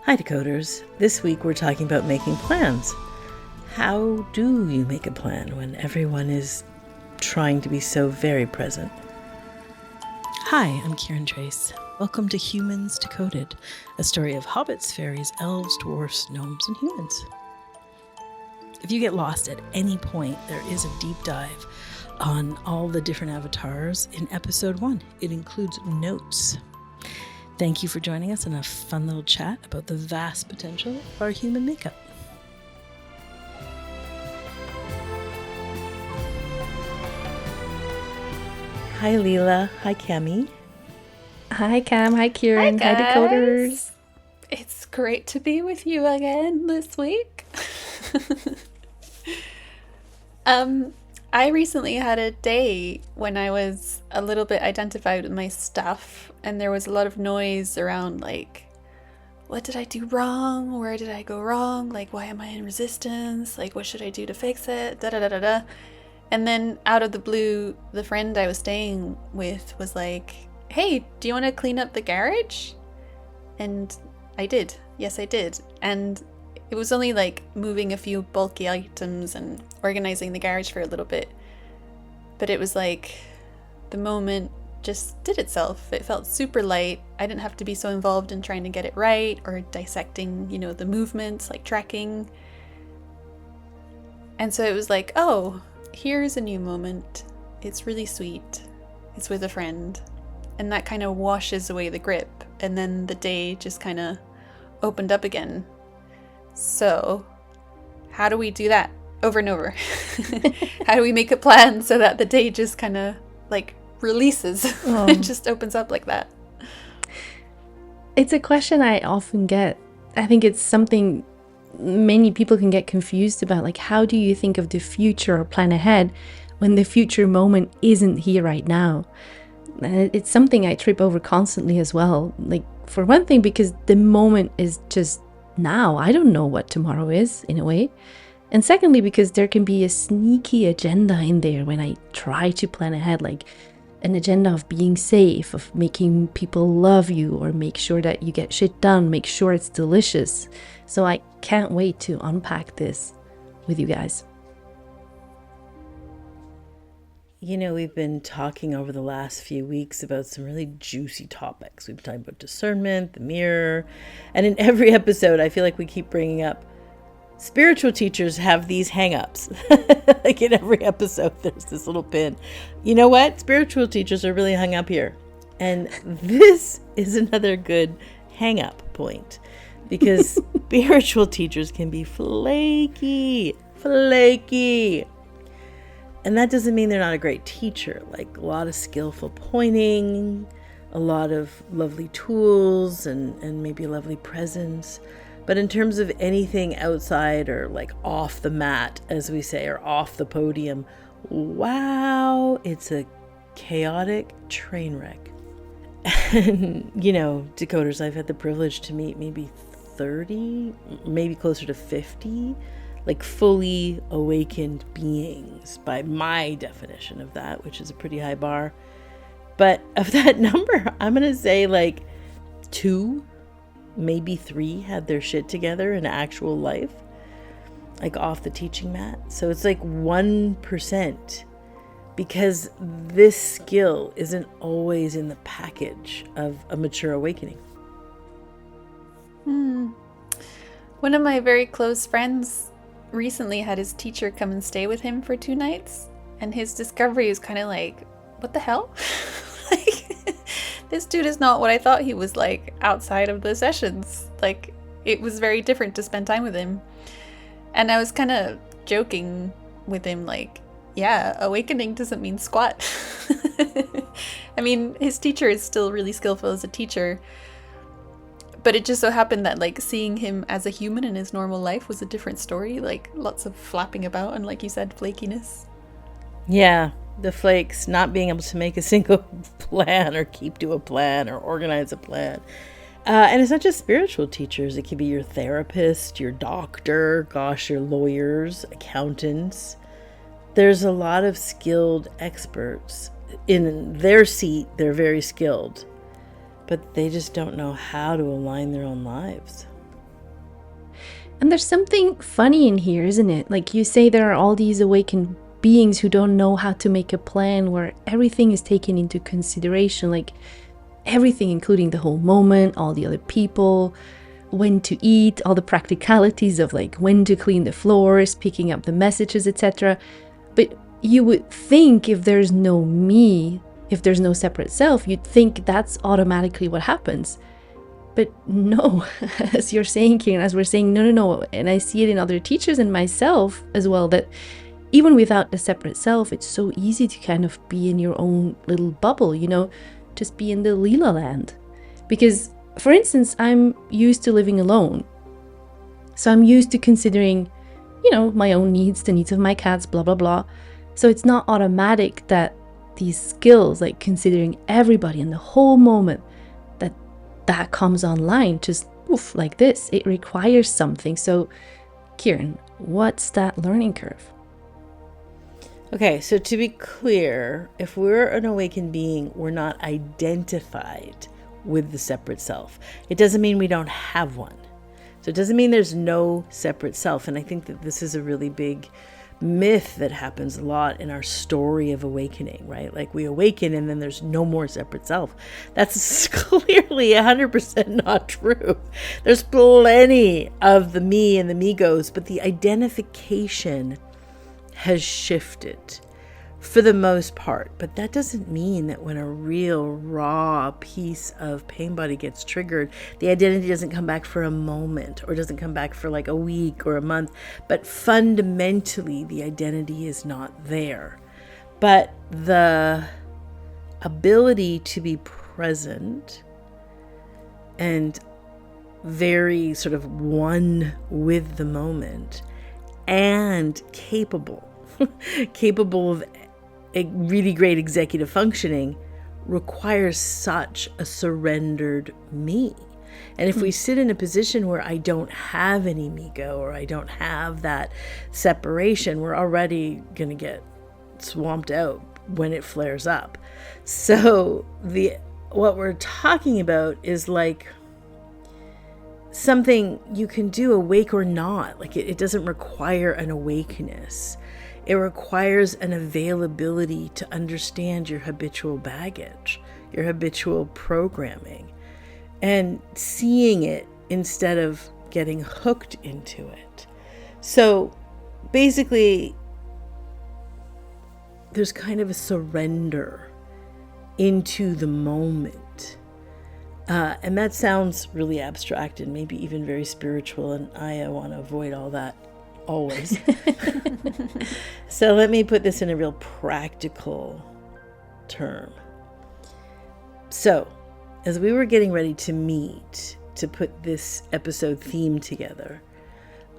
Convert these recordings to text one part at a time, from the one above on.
Hi Decoders. This week we're talking about making plans. How do you make a plan when everyone is trying to be so very present? Hi, I'm Kiran Trace. Welcome to Humans Decoded, a story of hobbits, fairies, elves, dwarfs, gnomes, and humans. If you get lost at any point, there is a deep dive on all the different avatars in episode 1. It includes notes. Thank you for joining us in a fun little chat about the vast potential of our human makeup. Hi Leela, hi Cami. Hi Cam, hi Kieran, hi Decoders. It's great to be with you again this week. I recently had a day when I was a little bit identified with my stuff, and there was a lot of noise around, like, what did I do wrong? Where did I go wrong? Like, why am I in resistance? Like, what should I do to fix it? Da da da da da. And then out of the blue, the friend I was staying with was like, hey, do you want to clean up the garage? And I did. Yes, I did. And it was only like moving a few bulky items and organizing the garage for a little bit. But it was like the moment just did itself. It felt super light. I didn't have to be so involved in trying to get it right or dissecting, the movements, like tracking. And so it was like, oh, here's a new moment. It's really sweet. It's with a friend. And that kind of washes away the grip. And then the day just kind of opened up again. So, how do we do that over and over? How do we make a plan so that the day just kind of like releases and just opens up like that? It's a question I often get. I think it's something many people can get confused about. Like, how do you think of the future or plan ahead when the future moment isn't here right now? And it's something I trip over constantly as well. Like, for one thing, because the moment is just now. I don't know what tomorrow is, in a way. And secondly, because there can be a sneaky agenda in there when I try to plan ahead, like an agenda of being safe, of making people love you, or make sure that you get shit done, make sure it's delicious. So I can't wait to unpack this with you guys. We've been talking over the last few weeks about some really juicy topics. We've been talking about discernment, the mirror, and in every episode, I feel like we keep bringing up spiritual teachers have these hang-ups. Like in every episode, there's this little pin. You know what? Spiritual teachers are really hung up here. And this is another good hang-up point because spiritual teachers can be flaky. And that doesn't mean they're not a great teacher. Like a lot of skillful pointing, a lot of lovely tools, and maybe a lovely presence. But in terms of anything outside or like off the mat, as we say, or off the podium, wow, it's a chaotic train wreck. And, decoders, I've had the privilege to meet maybe 30, maybe closer to 50, like fully awakened beings by my definition of that, which is a pretty high bar. But of that number, I'm going to say like 2, maybe 3 had their shit together in actual life, like off the teaching mat. So it's like 1%, because this skill isn't always in the package of a mature awakening. One of my very close friends recently had his teacher come and stay with him for 2 nights, and his discovery was kind of like, what the hell? Like, this dude is not what I thought he was like outside of the sessions. Like, it was very different to spend time with him. And I was kind of joking with him, like, yeah, awakening doesn't mean squat. I mean, his teacher is still really skillful as a teacher, but it just so happened that, like, seeing him as a human in his normal life was a different story. Like, lots of flapping about and, like you said, flakiness. Yeah, the flakes, not being able to make a single plan or keep to a plan or organize a plan. And it's not just spiritual teachers. It could be your therapist, your doctor, your lawyers, accountants. There's a lot of skilled experts. In their seat, they're very skilled, but they just don't know how to align their own lives. And there's something funny in here, isn't it? Like you say, there are all these awakened beings who don't know how to make a plan where everything is taken into consideration, like everything, including the whole moment, all the other people, when to eat, all the practicalities of like when to clean the floors, picking up the messages, etc. But you would think if there's no me, if there's no separate self, you'd think that's automatically what happens. But no, as you're saying, Kiran, as we're saying, no. And I see it in other teachers and myself as well, that even without the separate self, it's so easy to kind of be in your own little bubble, just be in the Leela land. Because, for instance, I'm used to living alone. So I'm used to considering, my own needs, the needs of my cats, blah, blah, blah. So it's not automatic that these skills, like considering everybody in the whole moment, that comes online just like this. It requires something. So, Kiran, what's that learning curve? Okay, so to be clear, if we're an awakened being, we're not identified with the separate self. It doesn't mean we don't have one. So it doesn't mean there's no separate self. And I think that this is a really big myth that happens a lot in our story of awakening, right? Like we awaken and then there's no more separate self. That's clearly 100% not true. There's plenty of the me and the me-goes, but the identification has shifted for the most part. But that doesn't mean that when a real raw piece of pain body gets triggered, the identity doesn't come back for a moment or doesn't come back for like a week or a month. But fundamentally, the identity is not there. But the ability to be present and very sort of one with the moment and capable of a really great executive functioning requires such a surrendered me. And if we sit in a position where I don't have any me-go or I don't have that separation, we're already going to get swamped out when it flares up. So what we're talking about is like something you can do awake or not. Like it doesn't require an awakeness. It requires an availability to understand your habitual baggage, your habitual programming, and seeing it instead of getting hooked into it. So basically, there's kind of a surrender into the moment. And that sounds really abstract and maybe even very spiritual, and I want to avoid all that always. So let me put this in a real practical term. So as we were getting ready to meet to put this episode theme together,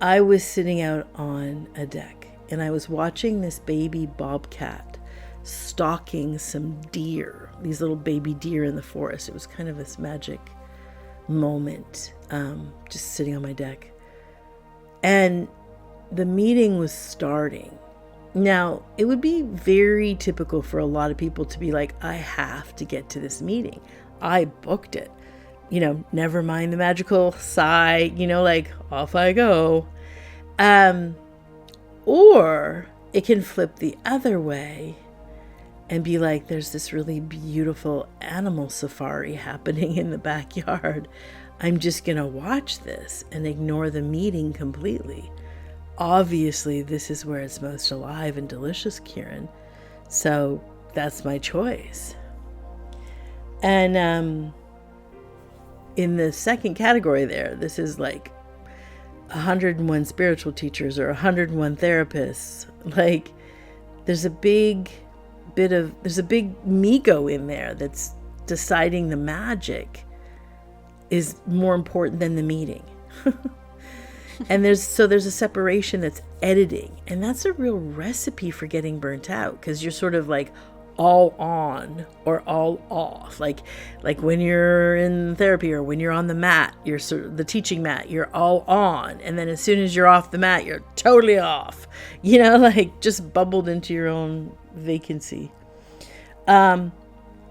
I was sitting out on a deck and I was watching this baby bobcat stalking some deer, these little baby deer in the forest. It was kind of this magic moment, just sitting on my deck. And the meeting was starting. Now, it would be very typical for a lot of people to be like, I have to get to this meeting. I booked it. Never mind the magical sigh, like off I go. Or it can flip the other way and be like, there's this really beautiful animal safari happening in the backyard. I'm just going to watch this and ignore the meeting completely. Obviously, this is where it's most alive and delicious, Kiran. So that's my choice. And in the second category there, this is like 101 spiritual teachers or 101 therapists. Like there's a big me-go in there that's deciding the magic is more important than the meeting. And there's a separation that's editing, and that's a real recipe for getting burnt out, because you're sort of like all on or all off. Like when you're in therapy or when you're on the mat, you're sort of the teaching mat, you're all on, and then as soon as you're off the mat, you're totally off. Like just bubbled into your own vacancy.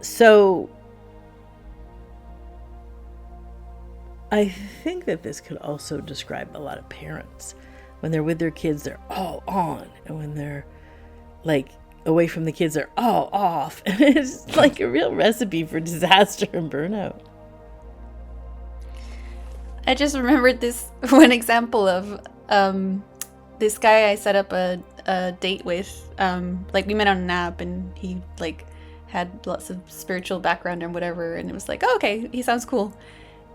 So I think that this could also describe a lot of parents. When they're with their kids, they're all on. And when they're like away from the kids, they're all off. And it's like a real recipe for disaster and burnout. I just remembered this one example of this guy I set up a date with. Like, we met on an app, and he like had lots of spiritual background and whatever, and it was like, oh, okay, he sounds cool.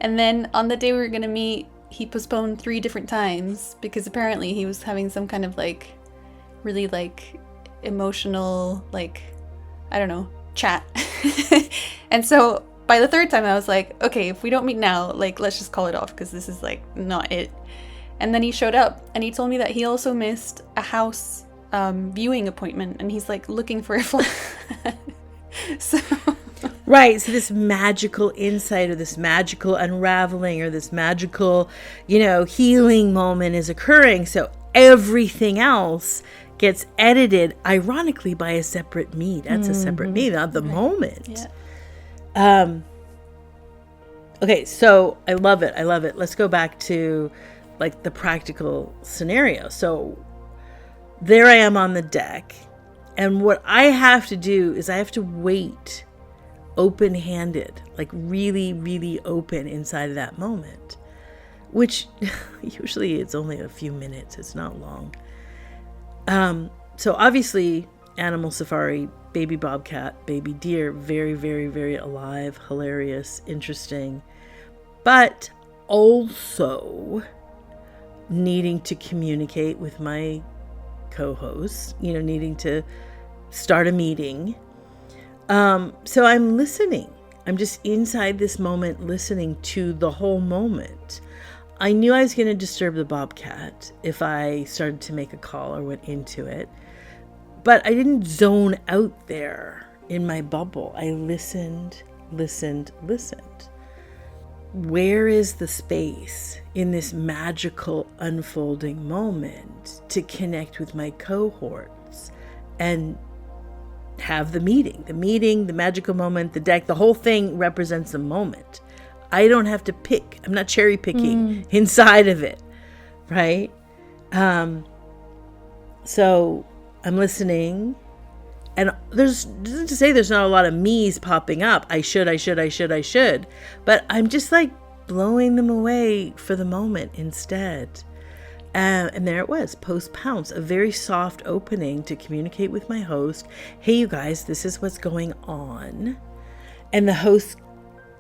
And then on the day we were gonna meet, he postponed 3 different times because apparently he was having some kind of like really like emotional, like, I don't know, chat. And so by the 3rd time I was like, okay, if we don't meet now, like, let's just call it off because this is like not it. And then he showed up and he told me that he also missed a house viewing appointment, and he's like looking for a flat. So right, so this magical insight or this magical unraveling or this magical, healing moment is occurring. So everything else gets edited, ironically, by a separate me. That's a separate me, not the moment. Yeah. Okay, so I love it. Let's go back to like the practical scenario. So there I am on the deck, and what I have to do is I have to wait open-handed, like really, really open inside of that moment, which usually it's only a few minutes. It's not long. So obviously, animal safari, baby bobcat, baby deer, very, very, very alive, hilarious, interesting, but also needing to communicate with my co-hosts, needing to start a meeting. So I'm listening. I'm just inside this moment, listening to the whole moment. I knew I was going to disturb the bobcat if I started to make a call or went into it, but I didn't zone out there in my bubble. I listened. Where is the space in this magical unfolding moment to connect with my cohorts and have the meeting, the magical moment, the deck, the whole thing represents the moment. I don't have to pick. I'm not cherry picking inside of it. Right. So I'm listening, and there's to say there's not a lot of me's popping up. I should. But I'm just like blowing them away for the moment instead. And there it was, post pounce, a very soft opening to communicate with my host. Hey, you guys, this is what's going on. And the host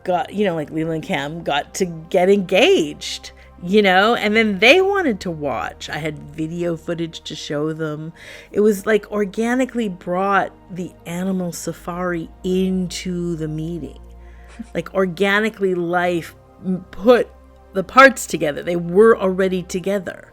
got, like Leela and Cam got to get engaged, and then they wanted to watch. I had video footage to show them. It was like organically brought the animal safari into the meeting. Like organically life put the parts together. They were already together.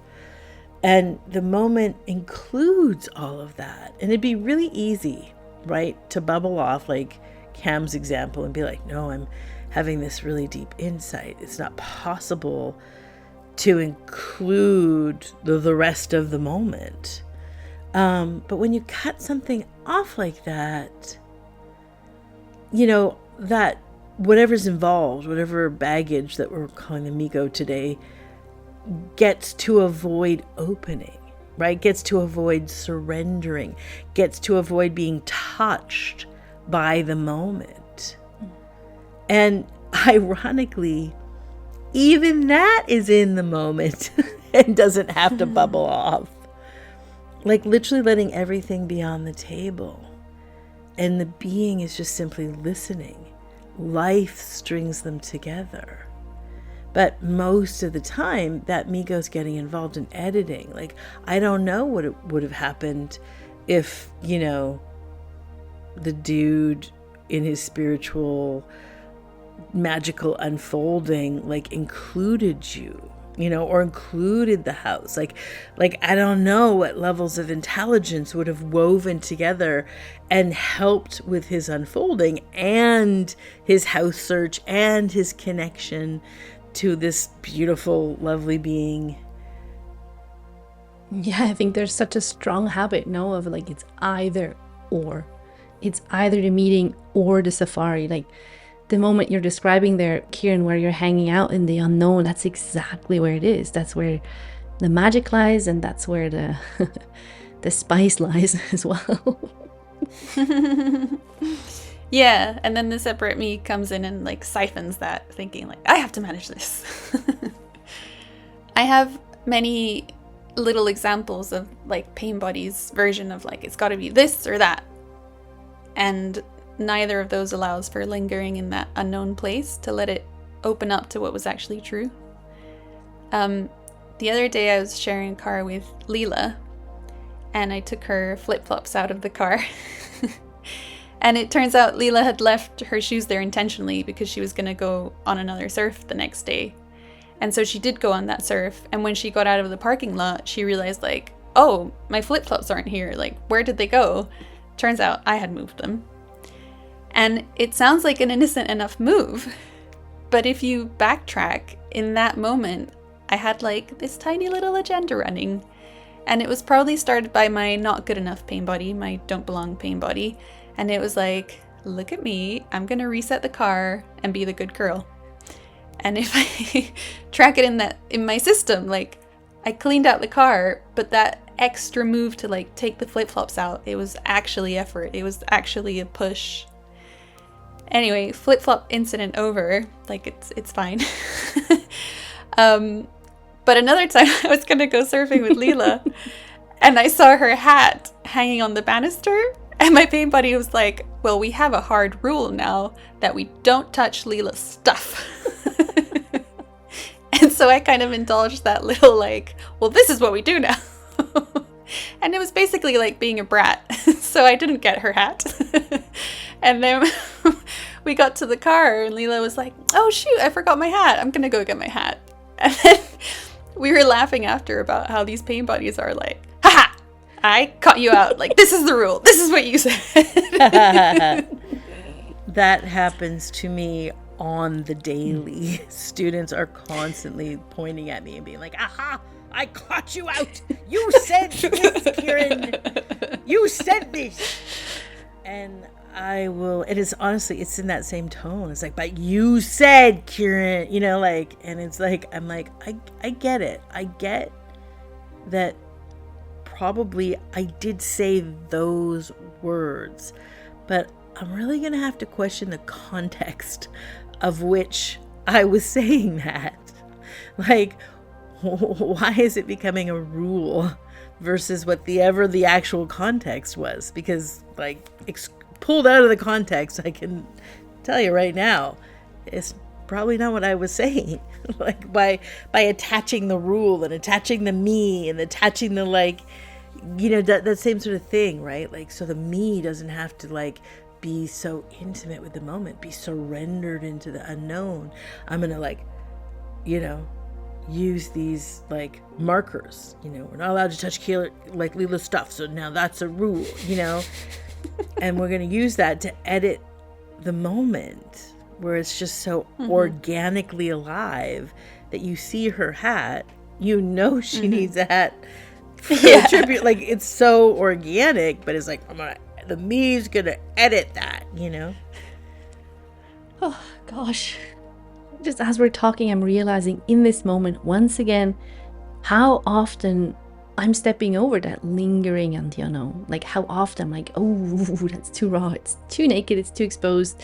And the moment includes all of that. And it'd be really easy, right, to bubble off like Cam's example and be like, no, I'm having this really deep insight. It's not possible to include the rest of the moment. But when you cut something off like that, that whatever's involved, whatever baggage that we're calling the Migo today, gets to avoid opening, right? Gets to avoid surrendering, gets to avoid being touched by the moment. And ironically, even that is in the moment and doesn't have to bubble off. Like literally letting everything be on the table. And the being is just simply listening. Life strings them together. But most of the time, that Migo's getting involved in editing. Like, I don't know what it would have happened if, the dude in his spiritual, magical unfolding, like, included you, or included the house. Like, I don't know what levels of intelligence would have woven together and helped with his unfolding and his house search and his connection to this beautiful, lovely being. Yeah, I think there's such a strong habit, of like it's either or. It's either the meeting or the safari. Like the moment you're describing there, Kiran, where you're hanging out in the unknown, that's exactly where it is. That's where the magic lies, and that's where the the spice lies as well. Yeah, and then the separate me comes in and like siphons that, thinking like, I have to manage this. I have many little examples of like Pain Body's version of like, it's got to be this or that. And neither of those allows for lingering in that unknown place to let it open up to what was actually true. The other day I was sharing a car with Leela, and I took her flip-flops out of the car. And it turns out Leela had left her shoes there intentionally because she was going to go on another surf the next day. And so she did go on that surf. And when she got out of the parking lot, she realized like, oh, my flip-flops aren't here. Like, where did they go? Turns out I had moved them. And it sounds like an innocent enough move. But if you backtrack, in that moment, I had like this tiny little agenda running. And it was probably started by my not good enough pain body, my don't belong pain body. And it was like, look at me, I'm gonna reset the car and be the good girl. And if I track it in my system, like I cleaned out the car, but that extra move to like take the flip-flops out, it was actually effort. It was actually a push. Anyway, flip-flop incident over. Like it's fine. But another time I was gonna go surfing with Leela and I saw her hat hanging on the banister. And my pain buddy was like, well, we have a hard rule now that we don't touch Leela's stuff. And so I kind of indulged that little like, well, this is what we do now. And it was basically like being a brat. So I didn't get her hat. And then we got to the car and Leela was like, oh, shoot, I forgot my hat. I'm going to go get my hat. And then we were laughing after about how these pain buddies are like, haha, I caught you out. Like, this is the rule. This is what you said. That happens to me on the daily. Students are constantly pointing at me and being like, aha, I caught you out. You said this, Kiran. You said this. And I will, it is honestly, it's in that same tone. It's like, but you said, Kiran, you know, like, and it's like, I'm like, I get it. I get that probably I did say those words, but I'm really going to have to question the context of which I was saying that. Like, why is it becoming a rule versus what the actual context was? Because like pulled out of the context, I can tell you right now, it's probably not what I was saying. Like by attaching the rule and attaching the me and attaching the like, you know, that same sort of thing, right? Like, so the me doesn't have to like be so intimate with the moment, be surrendered into the unknown. I'm gonna like, you know, use these like markers, you know, we're not allowed to touch Leela's stuff, so now that's a rule, you know. And we're going to use that to edit the moment where it's just so organically alive that you see her hat, you know she needs a hat for a tribute. Like, it's so organic, but it's like, the me's going to edit that, you know. Oh gosh, just as we're talking, I'm realizing in this moment once again how often I'm stepping over that lingering and the unknown. Like how often I'm like, oh, that's too raw, it's too naked, it's too exposed.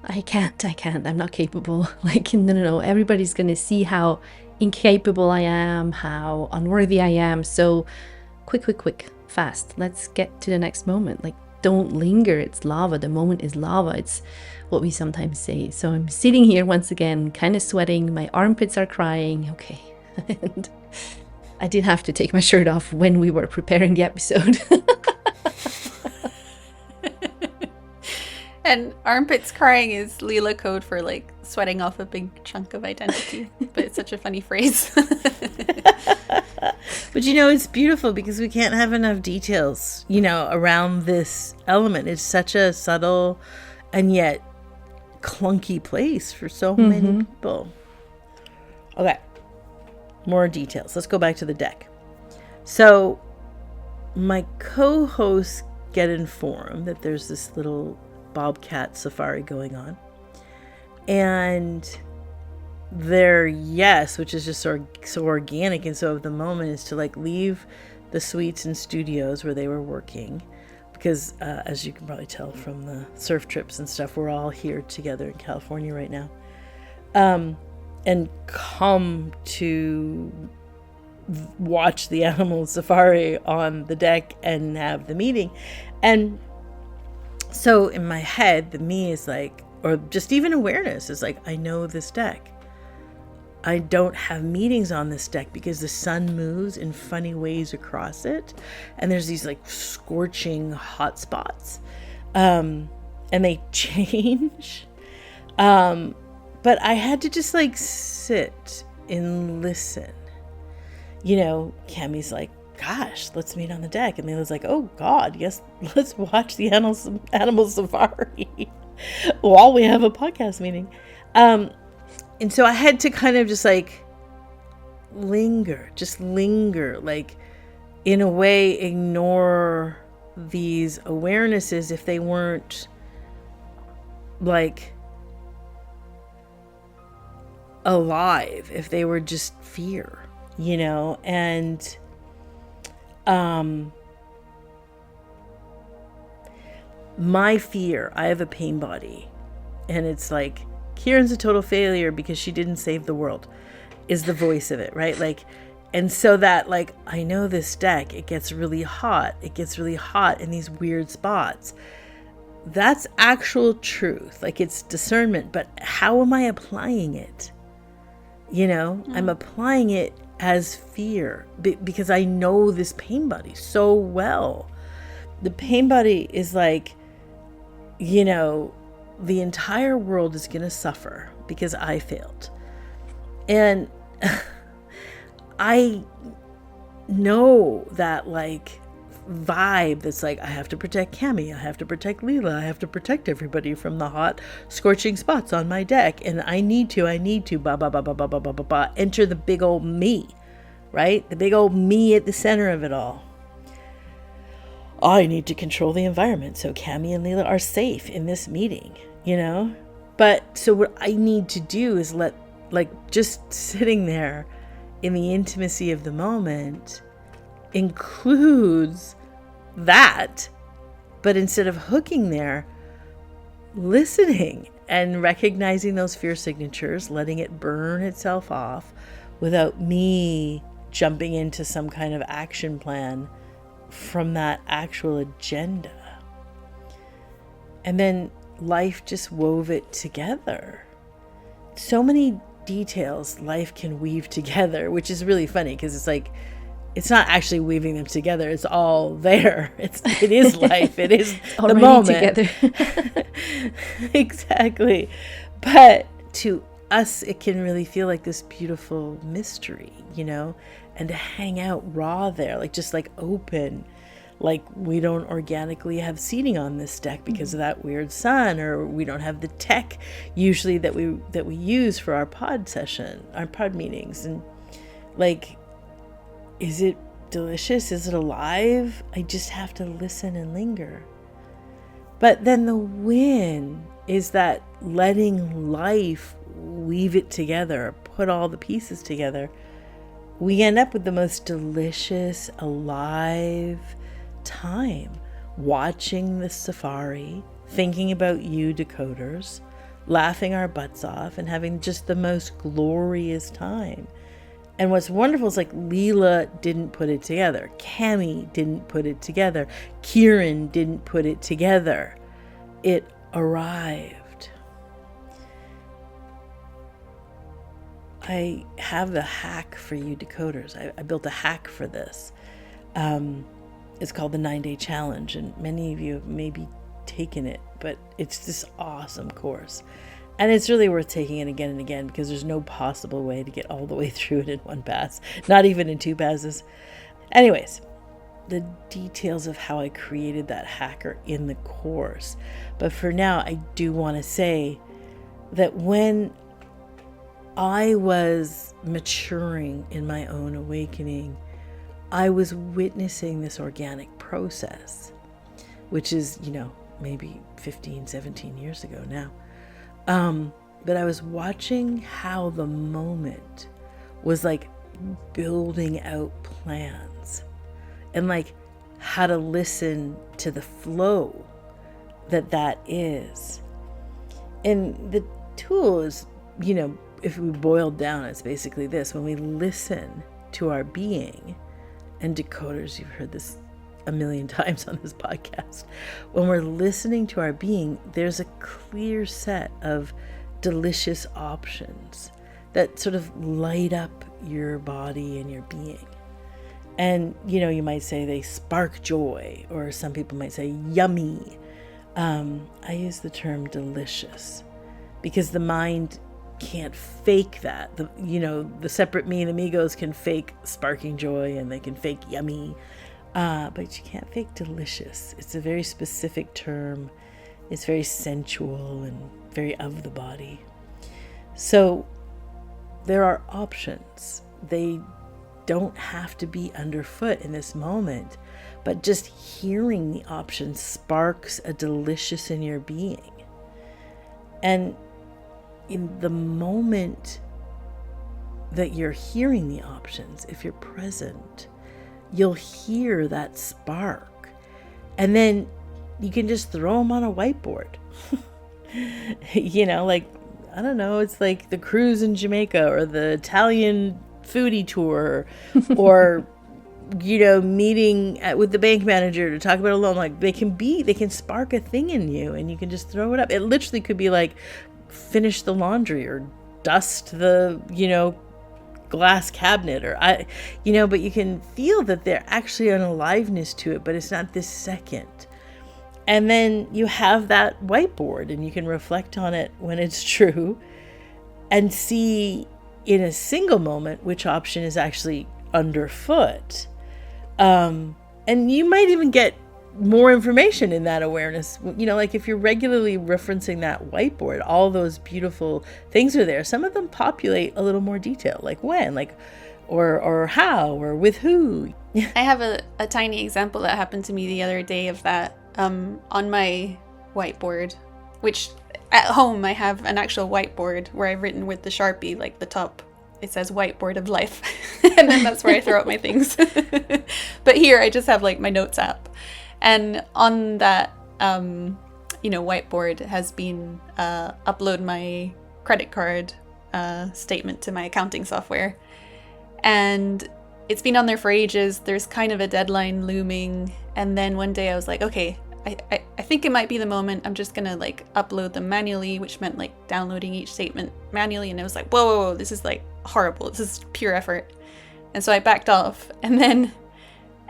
I can't, I'm not capable. Like, no, everybody's gonna see how incapable I am, how unworthy I am. So quick, fast. Let's get to the next moment. Like, don't linger, it's lava. The moment is lava. It's what we sometimes say. So I'm sitting here once again, kind of sweating. My armpits are crying. Okay. And I did have to take my shirt off when we were preparing the episode. And armpits crying is Leela code for like sweating off a big chunk of identity. But it's such a funny phrase. But you know, it's beautiful because we can't have enough details, you know, around this element. It's such a subtle and yet clunky place for so many people. Okay. More details. Let's go back to the deck. So my co-hosts get informed that there's this little bobcat safari going on. And their yes, which is just so organic and so of the moment, is to like leave the suites and studios where they were working, because as you can probably tell from the surf trips and stuff, we're all here together in California right now, and come to watch the animal safari on the deck and have the meeting. And so in my head, the me is like, or just even awareness is like, I know this deck. I don't have meetings on this deck because the sun moves in funny ways across it. And there's these like scorching hot spots. And they change. But I had to just like sit and listen. You know, Cami's like, gosh, let's meet on the deck. And Leela's like, oh God, yes, let's watch the animal safari while we have a podcast meeting. And so I had to kind of just like linger, like in a way ignore these awarenesses if they weren't like alive, if they were just fear, you know. And my fear, I have a pain body, and it's like, Kiran's a total failure because she didn't save the world, is the voice of it, right? Like, and so that, like, I know this deck, it gets really hot in these weird spots. That's actual truth. Like, it's discernment, but how am I applying it? You know, I'm applying it as fear because I know this pain body so well. The pain body is like, you know, the entire world is going to suffer because I failed. And I know that like vibe that's like, I have to protect Cami, I have to protect Leela, I have to protect everybody from the hot scorching spots on my deck. And I need to, ba ba ba ba ba ba ba ba ba, enter the big old me, right? The big old me at the center of it all. I need to control the environment so Cami and Leela are safe in this meeting, you know? But so what I need to do is let, like, just sitting there in the intimacy of the moment includes that, but instead of hooking there, listening and recognizing those fear signatures, letting it burn itself off without me jumping into some kind of action plan from that actual agenda. And then life just wove it together. So many details life can weave together, which is really funny because it's like, it's not actually weaving them together. It's all there. It is life. It is the moment. Together. Exactly. But to us, it can really feel like this beautiful mystery, you know, and to hang out raw there, like just like open, like we don't organically have seating on this deck because of that weird sun, or we don't have the tech usually that we use for our pod session, our pod meetings. And like, is it delicious? Is it alive? I just have to listen and linger. But then the win is that letting life weave it together, put all the pieces together, we end up with the most delicious, alive time watching the safari, thinking about you decoders, laughing our butts off, and having just the most glorious time. And what's wonderful is like Leela didn't put it together. Cami didn't put it together. Kiran didn't put it together. It arrived. I have the hack for you decoders. I built a hack for this. It's called the 9-Day Challenge, and many of you have maybe taken it, but it's this awesome course. And it's really worth taking it again and again because there's no possible way to get all the way through it in one pass, not even in 2 passes. Anyways, the details of how I created that hack are in the course. But for now, I do want to say that when I was maturing in my own awakening, I was witnessing this organic process, which is, you know, maybe 15, 17 years ago now. but I was watching how the moment was like building out plans, and like how to listen to the flow that is. And the tool is, if we boiled down, it's basically this: when we listen to our being, and decoders, you've heard this a million times on this podcast, when we're listening to our being, there's a clear set of delicious options that sort of light up your body and your being. And, you might say they spark joy, or some people might say yummy. I use the term delicious because the mind can't fake that. The separate me and amigos can fake sparking joy, and they can fake yummy, but you can't fake delicious. It's a very specific term. It's very sensual and very of the body. So there are options. They don't have to be underfoot in this moment, but just hearing the options sparks a delicious in your being. And in the moment that you're hearing the options, if you're present, you'll hear that spark, and then you can just throw them on a whiteboard. Like, I don't know, it's like the cruise in Jamaica, or the Italian foodie tour, or meeting with the bank manager to talk about a loan. Like, they can spark a thing in you, and you can just throw it up. It literally could be like, finish the laundry, or dust the glass cabinet, or but you can feel that there's actually an aliveness to it, but it's not this second. And then you have that whiteboard, and you can reflect on it when it's true, and see in a single moment which option is actually underfoot. And you might even get more information in that awareness. Like if you're regularly referencing that whiteboard, all those beautiful things are there. Some of them populate a little more detail, like when, or how, or with who. I have a tiny example that happened to me the other day of that. On my whiteboard, which at home I have an actual whiteboard where I've written with the Sharpie, like the top, it says whiteboard of life. And then that's where I throw out my things. But here I just have like my notes app. And on that, whiteboard has been upload my credit card statement to my accounting software. And it's been on there for ages. There's kind of a deadline looming. And then one day I was like, okay, I think it might be the moment. I'm just going to like upload them manually, which meant like downloading each statement manually. And I was like, whoa, this is like horrible. This is pure effort. And so I backed off. And then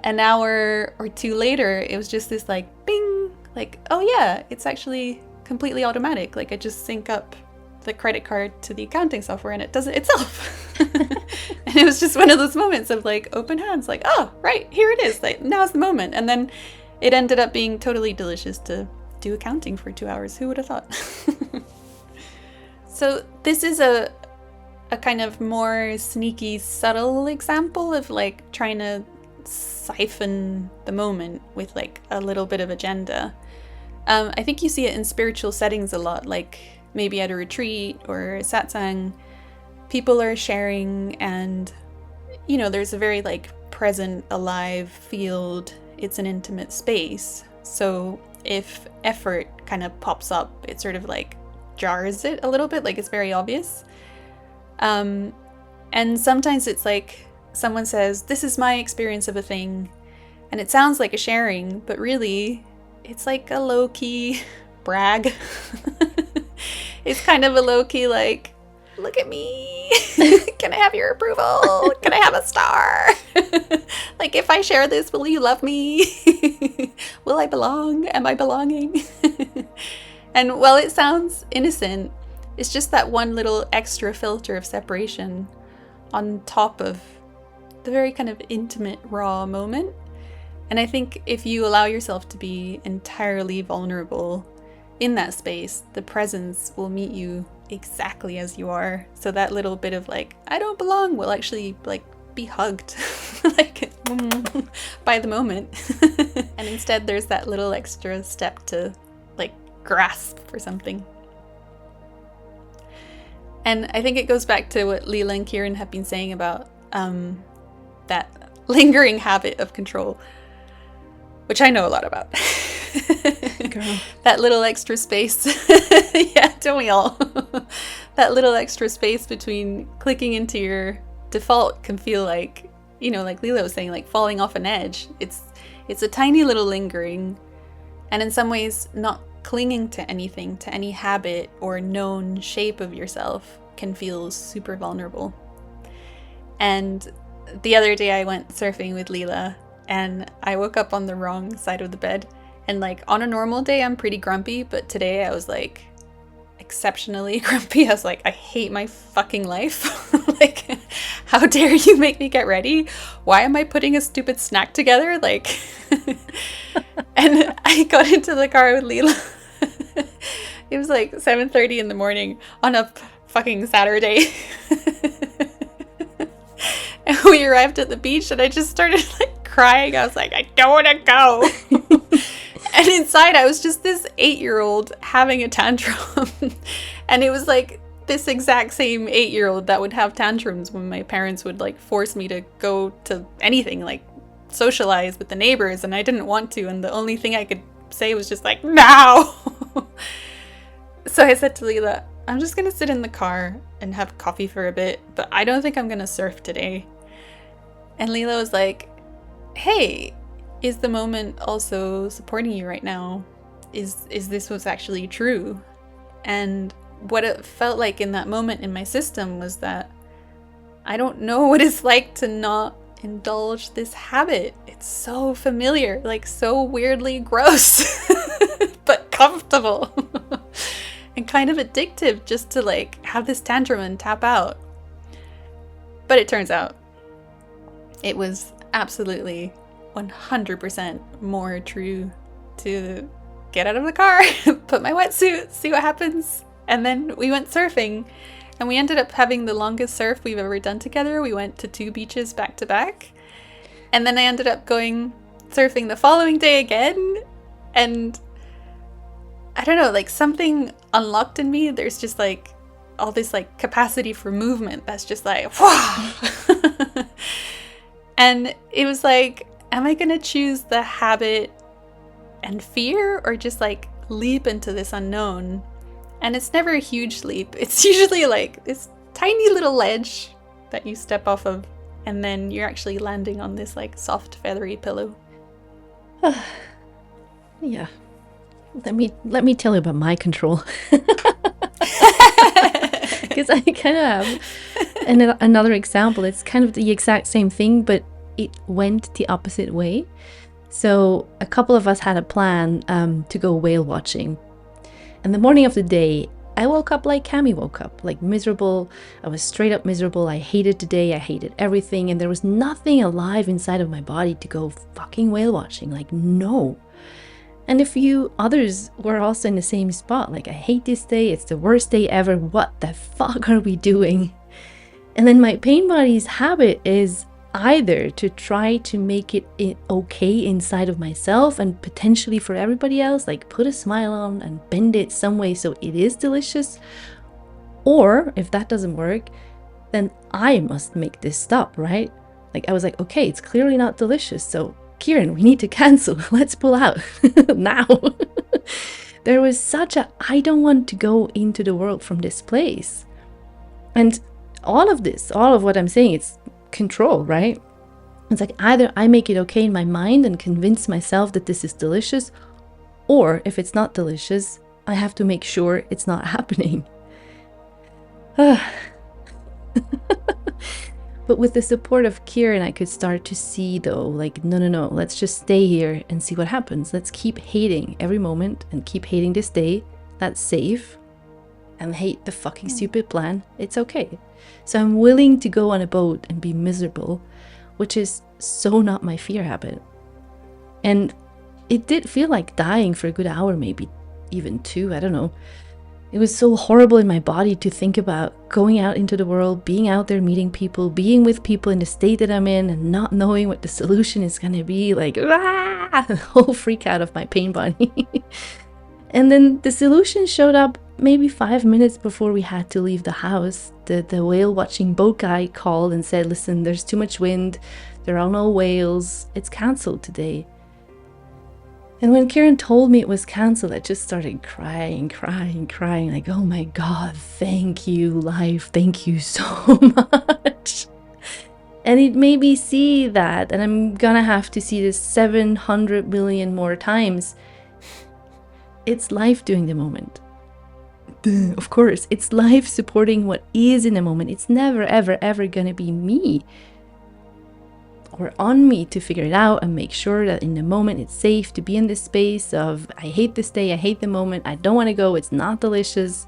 an hour or two later, it was just this like bing, like, oh yeah, it's actually completely automatic. Like I just sync up the credit card to the accounting software and it does it itself. And it was just one of those moments of like open hands, like, oh, right, here it is. Like, now's the moment. And then it ended up being totally delicious to do accounting for 2 hours. Who would have thought? So this is a kind of more sneaky, subtle example of like trying to siphon the moment with like a little bit of agenda. I think you see it in spiritual settings a lot, like maybe at a retreat or a satsang. People are sharing and, there's a very like present, alive field. It's an intimate space. So if effort kind of pops up, it sort of like jars it a little bit, like it's very obvious. And sometimes it's like someone says, this is my experience of a thing. And it sounds like a sharing, but really it's like a low-key brag. It's kind of a low-key like, look at me. Can I have your approval? Can I have a star? Like, if I share this, will you love me? Will I belong? Am I belonging? And while it sounds innocent, it's just that one little extra filter of separation on top of the very kind of intimate, raw moment. And I think if you allow yourself to be entirely vulnerable in that space, the presence will meet you exactly as you are. So that little bit of like, I don't belong, will actually like be hugged like by the moment. And instead there's that little extra step to like grasp for something. And I think it goes back to what Leela and Kiran have been saying about that lingering habit of control, which I know a lot about. Girl. That little extra space. Yeah, don't we all? That little extra space between clicking into your default can feel like, like Leela was saying, like falling off an edge. It's a tiny little lingering, and in some ways not clinging to anything, to any habit or known shape of yourself, can feel super vulnerable. And the other day I went surfing with Leela, and I woke up on the wrong side of the bed. And like on a normal day, I'm pretty grumpy, but today I was like exceptionally grumpy. I was like, I hate my fucking life. Like, how dare you make me get ready? Why am I putting a stupid snack together? Like, and I got into the car with Leela. It was like 7:30 in the morning on a fucking Saturday. And we arrived at the beach, and I just started like crying. I was like, I don't want to go. And inside I was just this 8-year-old having a tantrum. And it was like this exact same 8-year-old that would have tantrums when my parents would like force me to go to anything, like socialize with the neighbors, and I didn't want to, and the only thing I could say was just like, no. So I said to Leela, I'm just gonna sit in the car and have coffee for a bit, but I don't think I'm gonna surf today. And Leela was like, hey, is the moment also supporting you right now? Is this what's actually true? And what it felt like in that moment in my system was that I don't know what it's like to not indulge this habit. It's so familiar, like so weirdly gross, but comfortable. And kind of addictive just to like have this tantrum and tap out. But it turns out it was absolutely 100% more true to get out of the car, put my wetsuit, see what happens. And then we went surfing, and we ended up having the longest surf we've ever done together. We went to 2 beaches back to back. And then I ended up going surfing the following day again. And I don't know, like something unlocked in me. There's just like all this like capacity for movement that's just like, wow. And it was like, am I gonna choose the habit and fear, or just like leap into this unknown? And it's never a huge leap. It's usually like this tiny little ledge that you step off of, and then you're actually landing on this like soft feathery pillow. Yeah. Let me tell you about my control. Because I kind of have another example. It's kind of the exact same thing, but it went the opposite way. So a couple of us had a plan to go whale watching. And the morning of the day, I woke up like Cami woke up, like miserable. I was straight up miserable. I hated the day. I hated everything. And there was nothing alive inside of my body to go fucking whale watching. Like, no. And a few others were also in the same spot. Like, I hate this day. It's the worst day ever. What the fuck are we doing? And then my pain body's habit is either to try to make it okay inside of myself and potentially for everybody else, like put a smile on and bend it some way so it is delicious. Or if that doesn't work, then I must make this stop, right? Like, I was like, okay, it's clearly not delicious. So Kiran, we need to cancel. Let's pull out now. There was such a, I don't want to go into the world from this place. And all of what I'm saying, it's control, right? It's like either I make it okay in my mind and convince myself that this is delicious, or if it's not delicious, I have to make sure it's not happening. But with the support of Kiran, I could start to see though, like, no, let's just stay here and see what happens. Let's keep hating every moment and keep hating this day. That's safe. And hate the fucking stupid plan. It's okay. So I'm willing to go on a boat and be miserable, which is so not my fear habit. And it did feel like dying for a good hour, maybe even 2, I don't know. It was so horrible in my body to think about going out into the world, being out there, meeting people, being with people in the state that I'm in and not knowing what the solution is going to be. Like, the whole freak out of my pain body. And then the solution showed up maybe 5 minutes before we had to leave the house, the whale watching boat guy called and said, listen, there's too much wind, there are no whales, it's cancelled today. And when Kiran told me it was cancelled, I just started crying, like, oh my God, thank you, life, thank you so much. And it made me see that, and I'm gonna have to see this 700 million more times. It's life doing the moment. Duh, of course, it's life supporting what is in the moment. It's never, ever, ever gonna be me or on me to figure it out and make sure that in the moment it's safe to be in this space of, I hate this day, I hate the moment, I don't want to go, it's not delicious,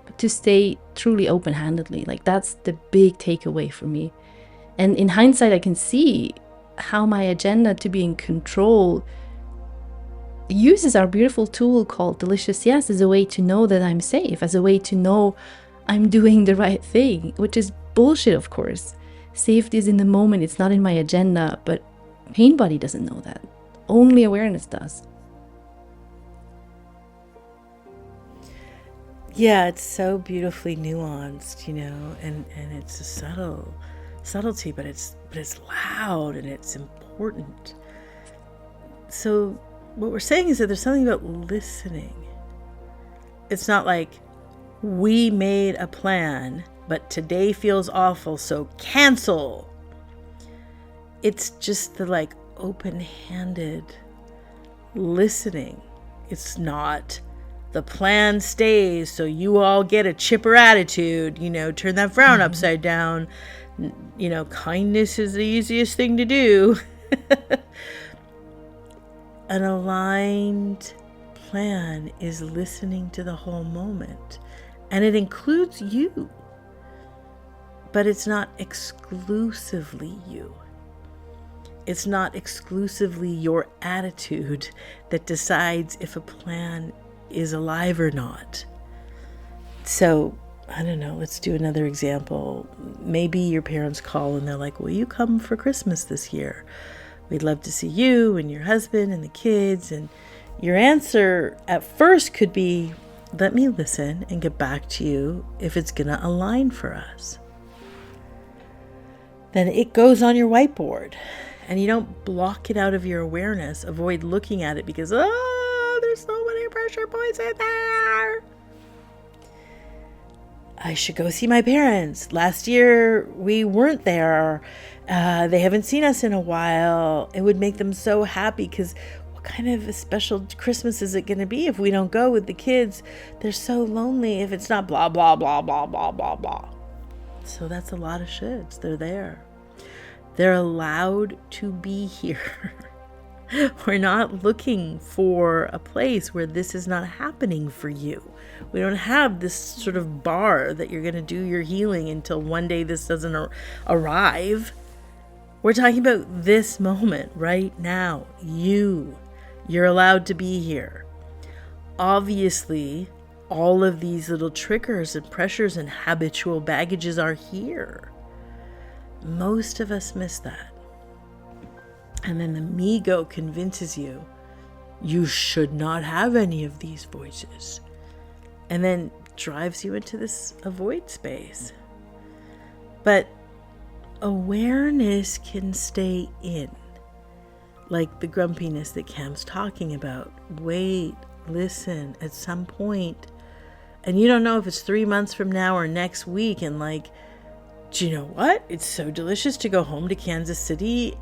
but to stay truly open-handedly. Like, that's the big takeaway for me. And in hindsight, I can see how my agenda to be in control uses our beautiful tool called Delicious Yes as a way to know that I'm safe, as a way to know I'm doing the right thing, which is bullshit, of course. Safety is in the moment, it's not in my agenda, but Pain Body doesn't know that. Only awareness does. Yeah, it's so beautifully nuanced, and it's a subtlety, but it's loud and it's important. So what we're saying is that there's something about listening. It's not like we made a plan, but today feels awful, so cancel. It's just the open-handed listening. It's not the plan stays, so you all get a chipper attitude, turn that frown upside down. Kindness is the easiest thing to do. An aligned plan is listening to the whole moment, and it includes you. But it's not exclusively you. It's not exclusively your attitude that decides if a plan is alive or not. So, I don't know, let's do another example. Maybe your parents call and they're like, will you come for Christmas this year? We'd love to see you and your husband and the kids. And your answer at first could be, let me listen and get back to you if it's going to align for us. Then it goes on your whiteboard and you don't block it out of your awareness. Avoid looking at it because, there's so many pressure points in there. I should go see my parents. Last year we weren't there. They haven't seen us in a while. It would make them so happy because what kind of a special Christmas is it going to be if we don't go with the kids? They're so lonely if it's not blah, blah, blah, blah, blah, blah, blah. So that's a lot of shoulds. They're there. They're allowed to be here. We're not looking for a place where this is not happening for you. We don't have this sort of bar that you're going to do your healing until one day this doesn't arrive. We're talking about this moment right now. You're allowed to be here. Obviously, all of these little triggers and pressures and habitual baggages are here. Most of us miss that. And then the me-go convinces you, you should not have any of these voices. And then drives you into this avoid space. But awareness can stay in. Like the grumpiness that Cam's talking about. Wait, listen, at some point. And you don't know if it's 3 months from now or next week. And do you know what? It's so delicious to go home to Kansas City.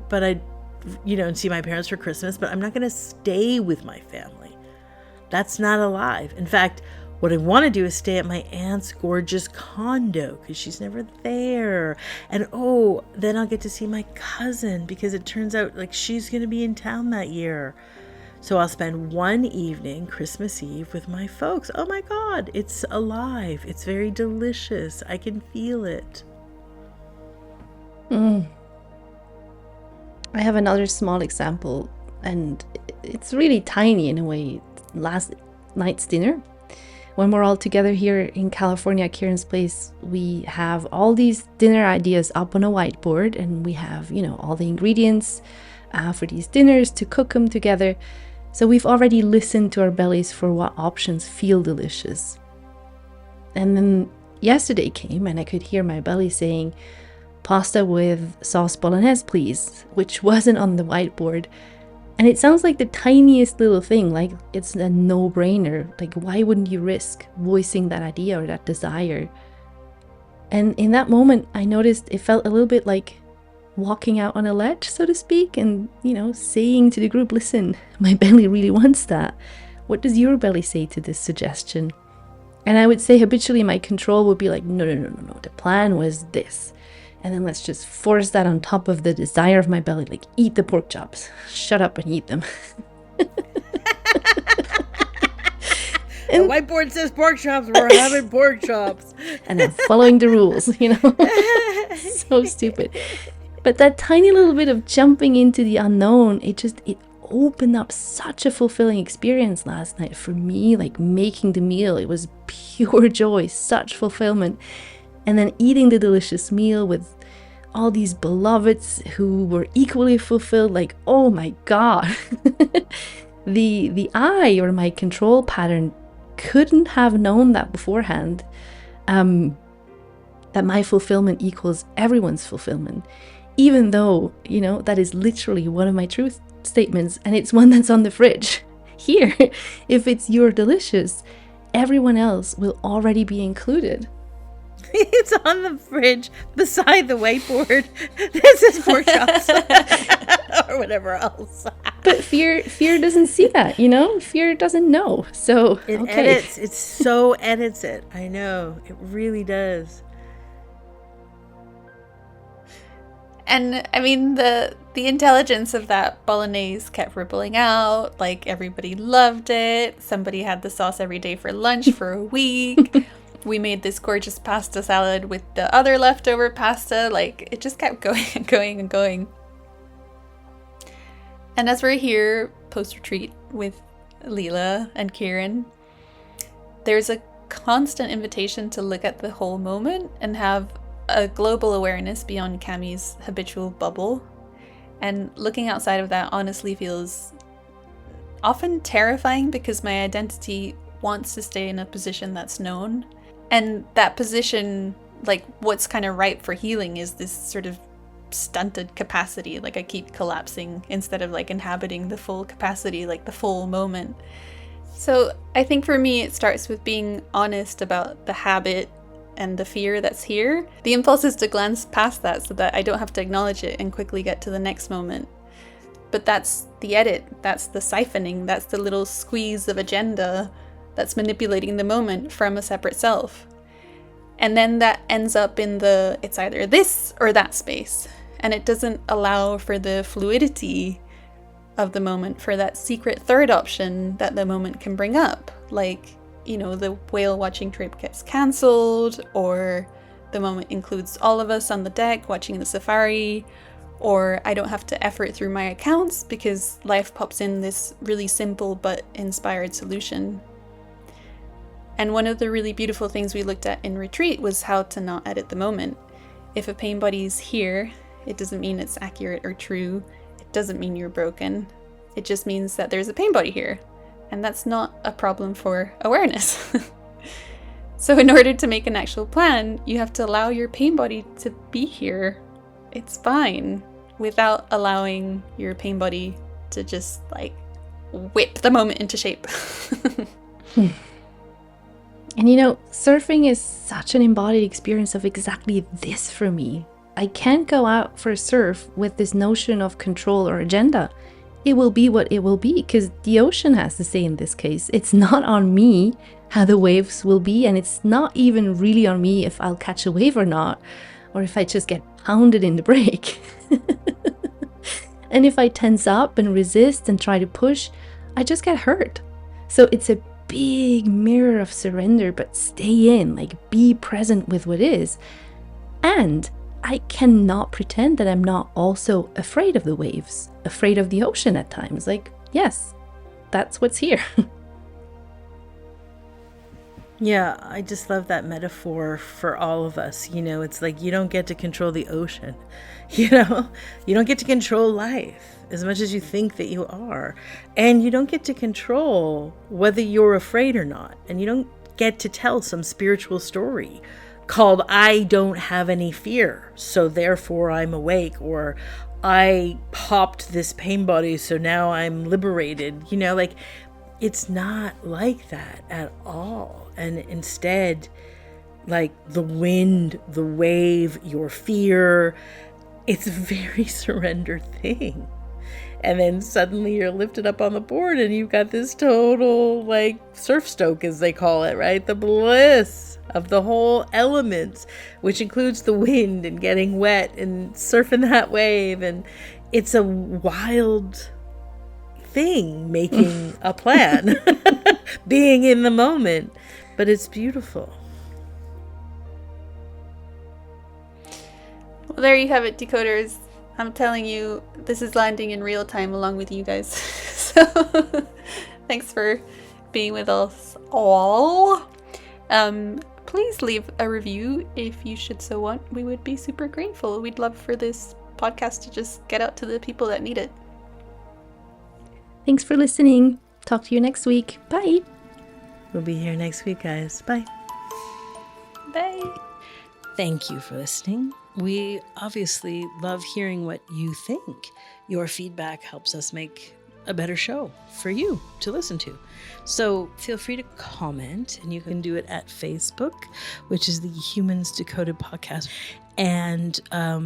But and see my parents for Christmas, but I'm not going to stay with my family. That's not alive. In fact, what I want to do is stay at my aunt's gorgeous condo because she's never there. And then I'll get to see my cousin because it turns out she's going to be in town that year. So I'll spend one evening, Christmas Eve, with my folks. Oh my God, it's alive. It's very delicious. I can feel it. I have another small example, and it's really tiny in a way. Last night's dinner, when we're all together here in California at Kiran's place, we have all these dinner ideas up on a whiteboard, and we have, all the ingredients for these dinners to cook them together. So we've already listened to our bellies for what options feel delicious. And then yesterday came and I could hear my belly saying, pasta with sauce bolognese, please, which wasn't on the whiteboard. And it sounds like the tiniest little thing, like it's a no-brainer. Like, why wouldn't you risk voicing that idea or that desire? And in that moment, I noticed it felt a little bit like walking out on a ledge, so to speak, and, saying to the group, listen, my belly really wants that. What does your belly say to this suggestion? And I would say habitually my control would be like, no, the plan was this. And then let's just force that on top of the desire of my belly, like eat the pork chops, shut up and eat them. The whiteboard says pork chops, we're having pork chops. And I'm following the rules, So stupid. But that tiny little bit of jumping into the unknown, it opened up such a fulfilling experience last night for me, like making the meal. It was pure joy, such fulfillment. And then eating the delicious meal with all these beloveds who were equally fulfilled, like, oh my God. the I, or my control pattern, couldn't have known that beforehand, that my fulfillment equals everyone's fulfillment. Even though, that is literally one of my truth statements, and it's one that's on the fridge. Here, if it's your delicious, everyone else will already be included. It's on the fridge beside the whiteboard. This is pork chops. Or whatever else. But fear doesn't see that, Fear doesn't know. So it okay. edits. It so edits it. I know. It really does. And I mean, the intelligence of that bolognese kept rippling out. Like, everybody loved it. Somebody had the sauce every day for lunch for a week. We made this gorgeous pasta salad with the other leftover pasta. Like, it just kept going and going and going. And as we're here post-retreat with Leela and Kiran, there's a constant invitation to look at the whole moment and have a global awareness beyond Cami's habitual bubble. And looking outside of that honestly feels often terrifying, because my identity wants to stay in a position that's known. And that position, like, what's kind of ripe for healing is this sort of stunted capacity. Like, I keep collapsing instead of like inhabiting the full capacity, like the full moment. So I think for me, it starts with being honest about the habit and the fear that's here. The impulse is to glance past that so that I don't have to acknowledge it and quickly get to the next moment. But that's the edit, that's the siphoning, that's the little squeeze of agenda that's manipulating the moment from a separate self. And then that ends up in it's either this or that space. And it doesn't allow for the fluidity of the moment, for that secret third option that the moment can bring up. Like, the whale watching trip gets cancelled, or the moment includes all of us on the deck watching the safari, or I don't have to effort through my accounts because life pops in this really simple but inspired solution. And one of the really beautiful things we looked at in retreat was how to not edit the moment. If a pain body's here, it doesn't mean it's accurate or true. It doesn't mean you're broken. It just means that there's a pain body here. And that's not a problem for awareness. So in order to make an actual plan, you have to allow your pain body to be here. It's fine, without allowing your pain body to just like whip the moment into shape. And surfing is such an embodied experience of exactly this for me. I can't go out for a surf with this notion of control or agenda. It will be what it will be, because the ocean has to say in this case. It's not on me how the waves will be, and it's not even really on me if I'll catch a wave or not, or if I just get pounded in the break. And if I tense up and resist and try to push, I just get hurt. So it's a big mirror of surrender, but stay in, like, be present with what is. And I cannot pretend that I'm not also afraid of the waves, afraid of the ocean at times. Like, yes, that's what's here. Yeah, I just love that metaphor for all of us. It's like you don't get to control the ocean. You don't get to control life as much as you think that you are. And you don't get to control whether you're afraid or not. And you don't get to tell some spiritual story called I don't have any fear, so therefore I'm awake, or I popped this pain body, so now I'm liberated. Like, it's not like that at all. And instead, like the wind, the wave, your fear, it's a very surrendered thing. And then suddenly you're lifted up on the board and you've got this total like surf stoke, as they call it, right? The bliss of the whole elements, which includes the wind and getting wet and surfing that wave. And it's a wild thing, making a plan, being in the moment, but it's beautiful. Well, there you have it, decoders. I'm telling you, this is landing in real time along with you guys. So thanks for being with us all. Please leave a review if you should so want. We would be super grateful. We'd love for this podcast to just get out to the people that need it. Thanks for listening. Talk to you next week. Bye. We'll be here next week, guys. Bye. Bye. Thank you for listening. We obviously love hearing what you think. Your feedback helps us make a better show for you to listen to. So feel free to comment, and you can do it at Facebook, which is the Humans Decoded podcast. And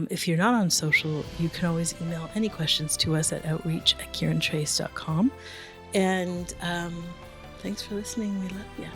if you're not on social, you can always email any questions to us at outreach@kirantrace.com. And thanks for listening. We love you.